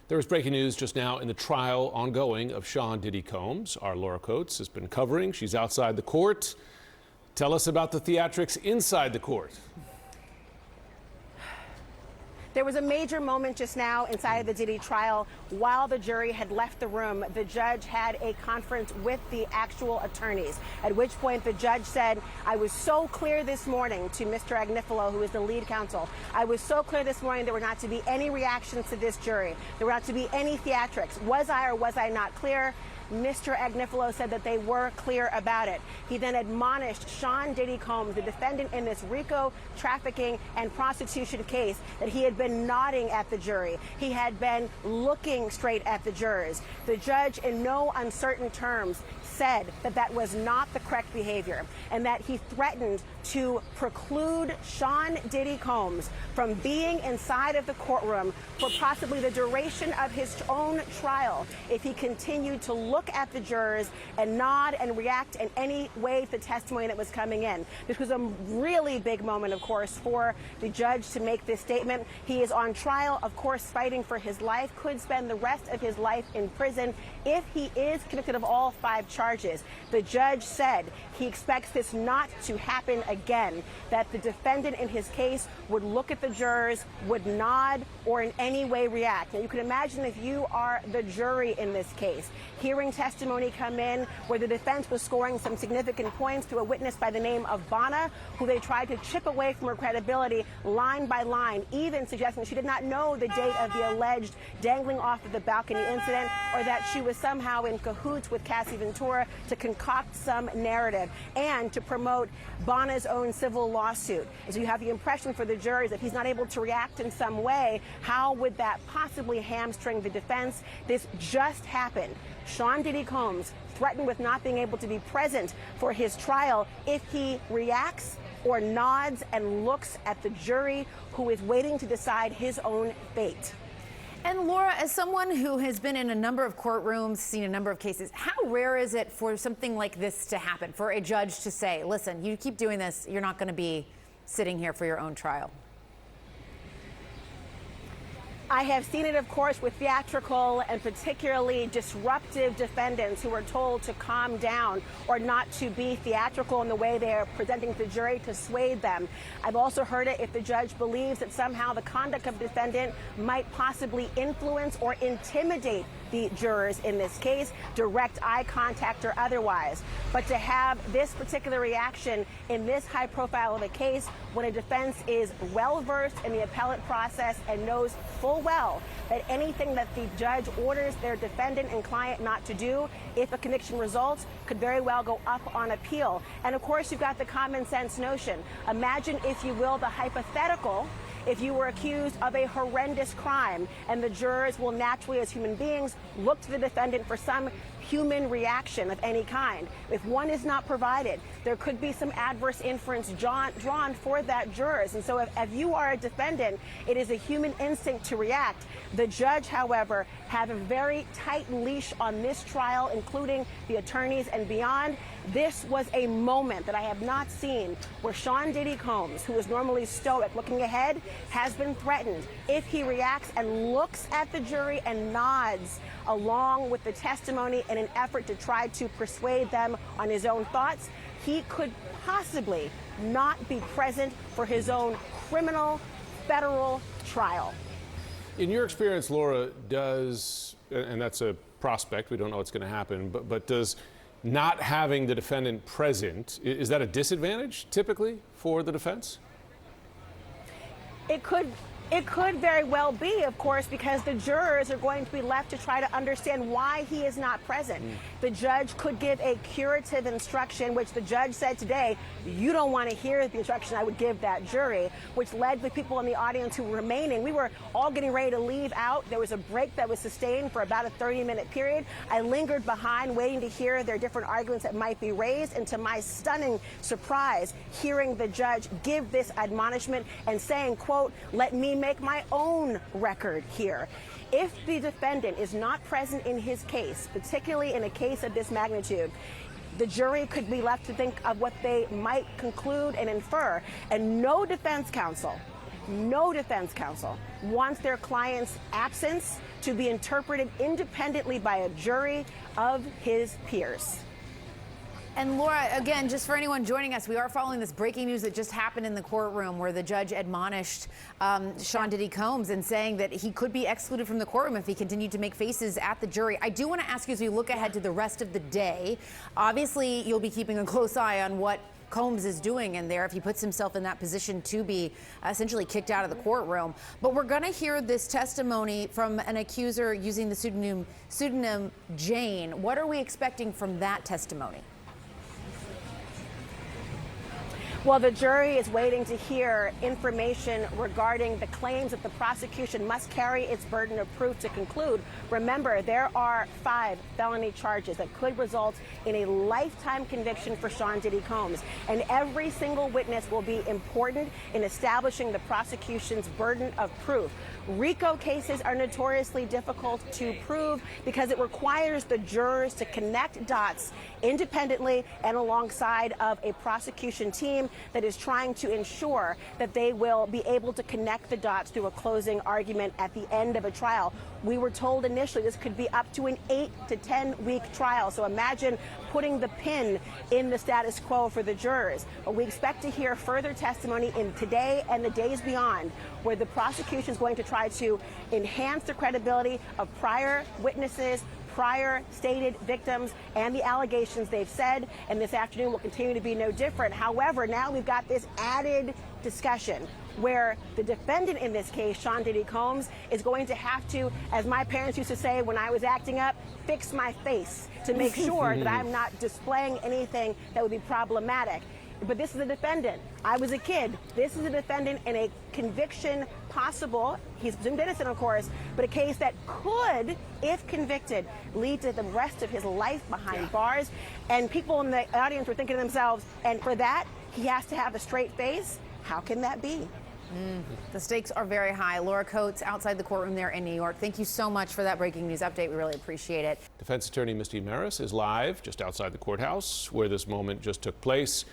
There is breaking news just now in the trial ongoing of Sean Diddy Combs. Our Laura Coates has been covering. She's outside the court. Tell us about the theatrics inside the court. There was a major moment just now inside of the Diddy trial. While the jury had left the room, the judge had a conference with the actual attorneys, at which point the judge said, I was so clear this morning to Mr. Agnifilo, who is the lead counsel. I was so clear this morning there were not to be any reactions to this jury. There were not to be any theatrics. Was I or was I not clear? Mr. Agnifilo said that they were clear about it. He then admonished Sean Diddy Combs, the defendant in this RICO trafficking and prostitution case, that he had been nodding at the jury. He had been looking straight at the jurors. The judge, in no uncertain terms, said that that was not the correct behavior and that he threatened to preclude Sean Diddy Combs from being inside of the courtroom for possibly the duration of his own trial if he continued to look at the jurors and nod and react in any way to the testimony that was coming in. This was a really big moment, of course, for the judge to make this statement. He is on trial, of course, fighting for his life, could spend the rest of his life in prison if he is convicted of all 5 charges. The judge said he expects this not to happen again, that the defendant in his case would look at the jurors, would nod, or in any way react. Now, you can imagine if you are the jury in this case, hearing testimony come in where the defense was scoring some significant points to a witness by the name of Bonna, who they tried to chip away from her credibility line by line, even suggesting she did not know the date of the alleged dangling off of the balcony incident, or that she was somehow in cahoots with Cassie Ventura to concoct some narrative and to promote Bonna's own civil lawsuit. So you have the impression for the jury that he's not able to react in some way. How would that possibly hamstring the defense? This just happened. Sean Diddy Combs threatened with not being able to be present for his trial if he reacts or nods and looks at the jury who is waiting to decide his own fate. And Laura, as someone who has been in a number of courtrooms, seen a number of cases, how rare is it for something like this to happen, for a judge to say, listen, you keep doing this, you're not going to be sitting here for your own trial? I have seen it, of course, with theatrical and particularly disruptive defendants who are told to calm down or not to be theatrical in the way they are presenting to the jury to sway them. I've also heard it if the judge believes that somehow the conduct of the defendant might possibly influence or intimidate the jurors in this case, direct eye contact or otherwise. But to have this particular reaction in this high profile of a case when a defense is well versed in the appellate process and knows full well that anything that the judge orders their defendant and client not to do, if a conviction results, could very well go up on appeal. And of course, you've got the common sense notion. Imagine, if you will, the hypothetical. If you were accused of a horrendous crime and the jurors will naturally, as human beings, look to the defendant for some human reaction of any kind. If one is not provided, there could be some adverse inference drawn for that jurors. And so if you are a defendant, it is a human instinct to react. The judge, however, had a very tight leash on this trial, including the attorneys and beyond. This was a moment that I have not seen where Sean Diddy Combs, who is normally stoic, looking ahead, has been threatened. If he reacts and looks at the jury and nods along with the testimony in an effort to try to persuade them on his own thoughts, he could possibly not be present for his own criminal federal trial. In your experience, Laura, does, and that's a prospect, we don't know what's going to happen, but does not having the defendant present, is that a disadvantage typically for the defense? It could very well be, of course, because the jurors are going to be left to try to understand why he is not present. The judge could give a curative instruction, which the judge said today, you don't want to hear the instruction I would give that jury, which led the people in the audience who were remaining. We were all getting ready to leave out. There was a break that was sustained for about a 30-minute period. I lingered behind waiting to hear their different arguments that might be raised, and to my stunning surprise, hearing the judge give this admonishment and saying, quote, let me make my own record here. If the defendant is not present in his case, particularly in a case of this magnitude, the jury could be left to think of what they might conclude and infer. And no defense counsel No defense counsel wants their client's absence to be interpreted independently by a jury of his peers. And Laura, again, just for anyone joining us, we are following this breaking news that just happened in the courtroom where the judge admonished Sean Diddy Combs and saying that he could be excluded from the courtroom if he continued to make faces at the jury. I do want to ask you, as we look ahead to the rest of the day, obviously you'll be keeping a close eye on what Combs is doing in there if he puts himself in that position to be essentially kicked out of the courtroom. But we're going to hear this testimony from an accuser using the pseudonym Jane. What are we expecting from that testimony? Well, the jury is waiting to hear information regarding the claims that the prosecution must carry its burden of proof to conclude. Remember, there are 5 felony charges that could result in a lifetime conviction for Sean Diddy Combs. And every single witness will be important in establishing the prosecution's burden of proof. RICO cases are notoriously difficult to prove because it requires the jurors to connect dots independently and alongside of a prosecution team that is trying to ensure that they will be able to connect the dots through a closing argument at the end of a trial. We were told initially this could be up to an 8 to 10 week trial. So imagine putting the pin in the status quo for the jurors. But we expect to hear further testimony in today and the days beyond, where the prosecution is going to try to enhance the credibility of prior witnesses, prior stated victims, and the allegations they've said. And this afternoon will continue to be no different. However, now we've got this added discussion where the defendant in this case, Sean Diddy Combs, is going to have to, as my parents used to say when I was acting up, fix my face to make sure that I'm not displaying anything that would be problematic. But this is a defendant. I was a kid. This is a defendant in a conviction possible. He's presumed innocent, of course, but a case that could, if convicted, lead to the rest of his life behind bars. And people in the audience were thinking to themselves, and for that, he has to have a straight face? How can that be? The stakes are very high. Laura Coates, outside the courtroom there in New York. Thank you so much for that breaking news update. We really appreciate it. Defense attorney Misty Maris is live just outside the courthouse where this moment just took place.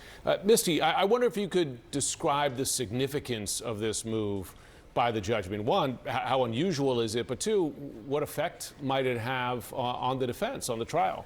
Misty, I wonder if you could describe the significance of this move by the judge. I mean, one, how unusual is it? But two, what effect might it have on the defense, on the trial?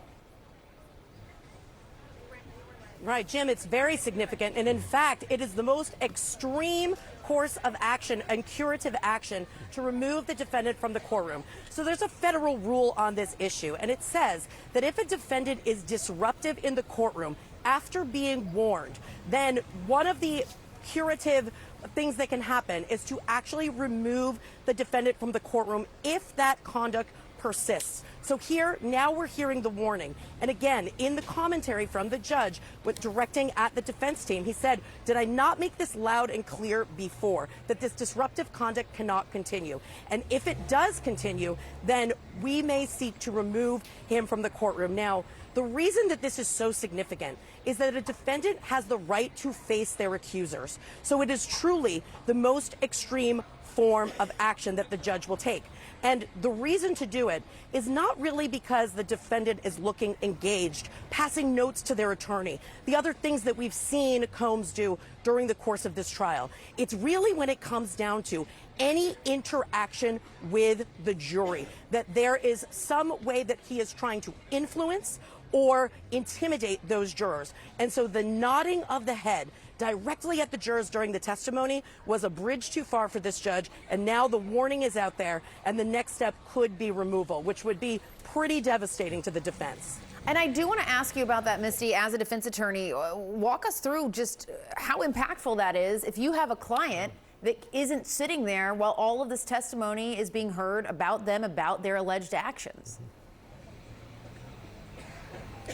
Right, Jim, it's very significant. And in fact, it is the most extreme course of action and curative action to remove the defendant from the courtroom. So there's a federal rule on this issue, and it says that if a defendant is disruptive in the courtroom after being warned, then one of the curative things that can happen is to actually remove the defendant from the courtroom if that conduct persists. So here, now we're hearing the warning. And again, in the commentary from the judge with directing at the defense team, he said, did I not make this loud and clear before that this disruptive conduct cannot continue? And if it does continue, then we may seek to remove him from the courtroom. Now, the reason that this is so significant is that a defendant has the right to face their accusers. So it is truly the most extreme form of action that the judge will take. And the reason to do it is not really because the defendant is looking engaged, passing notes to their attorney, the other things that we've seen Combs do during the course of this trial. It's really when it comes down to any interaction with the jury, that there is some way that he is trying to influence or intimidate those jurors. And so the nodding of the head directly at the jurors during the testimony was a bridge too far for this judge. And now the warning is out there, and the next step could be removal, which would be pretty devastating to the defense. And I do want to ask you about that, Misty, as a defense attorney. Walk us through just how impactful that is if you have a client that isn't sitting there while all of this testimony is being heard about them, about their alleged actions.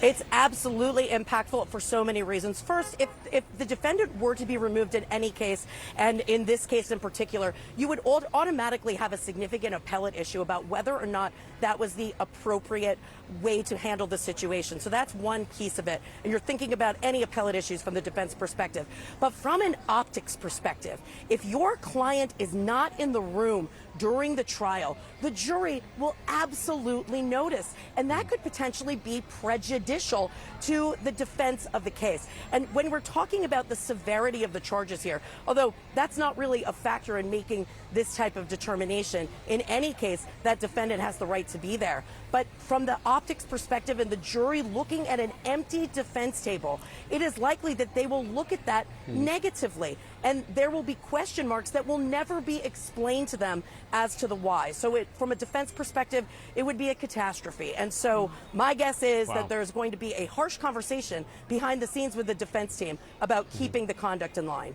It's absolutely impactful for so many reasons. First, if the defendant were to be removed in any case, and in this case in particular, you would automatically have a significant appellate issue about whether or not that was the appropriate way to handle the situation. So that's one piece of it. And you're thinking about any appellate issues from the defense perspective. But from an optics perspective, if your client is not in the room during the trial, the jury will absolutely notice. And that could potentially be prejudicial to the defense of the case. And when we're talking about the severity of the charges here, although that's not really a factor in making this type of determination, in any case, that defendant has the right to be there. But from the optics perspective and the jury looking at an empty defense table, it is likely that they will look at that negatively. And there will be question marks that will never be explained to them as to the why. So from a defense perspective, it would be a catastrophe. And so my guess is that there's going to be a harsh conversation behind the scenes with the defense team about keeping the conduct in line.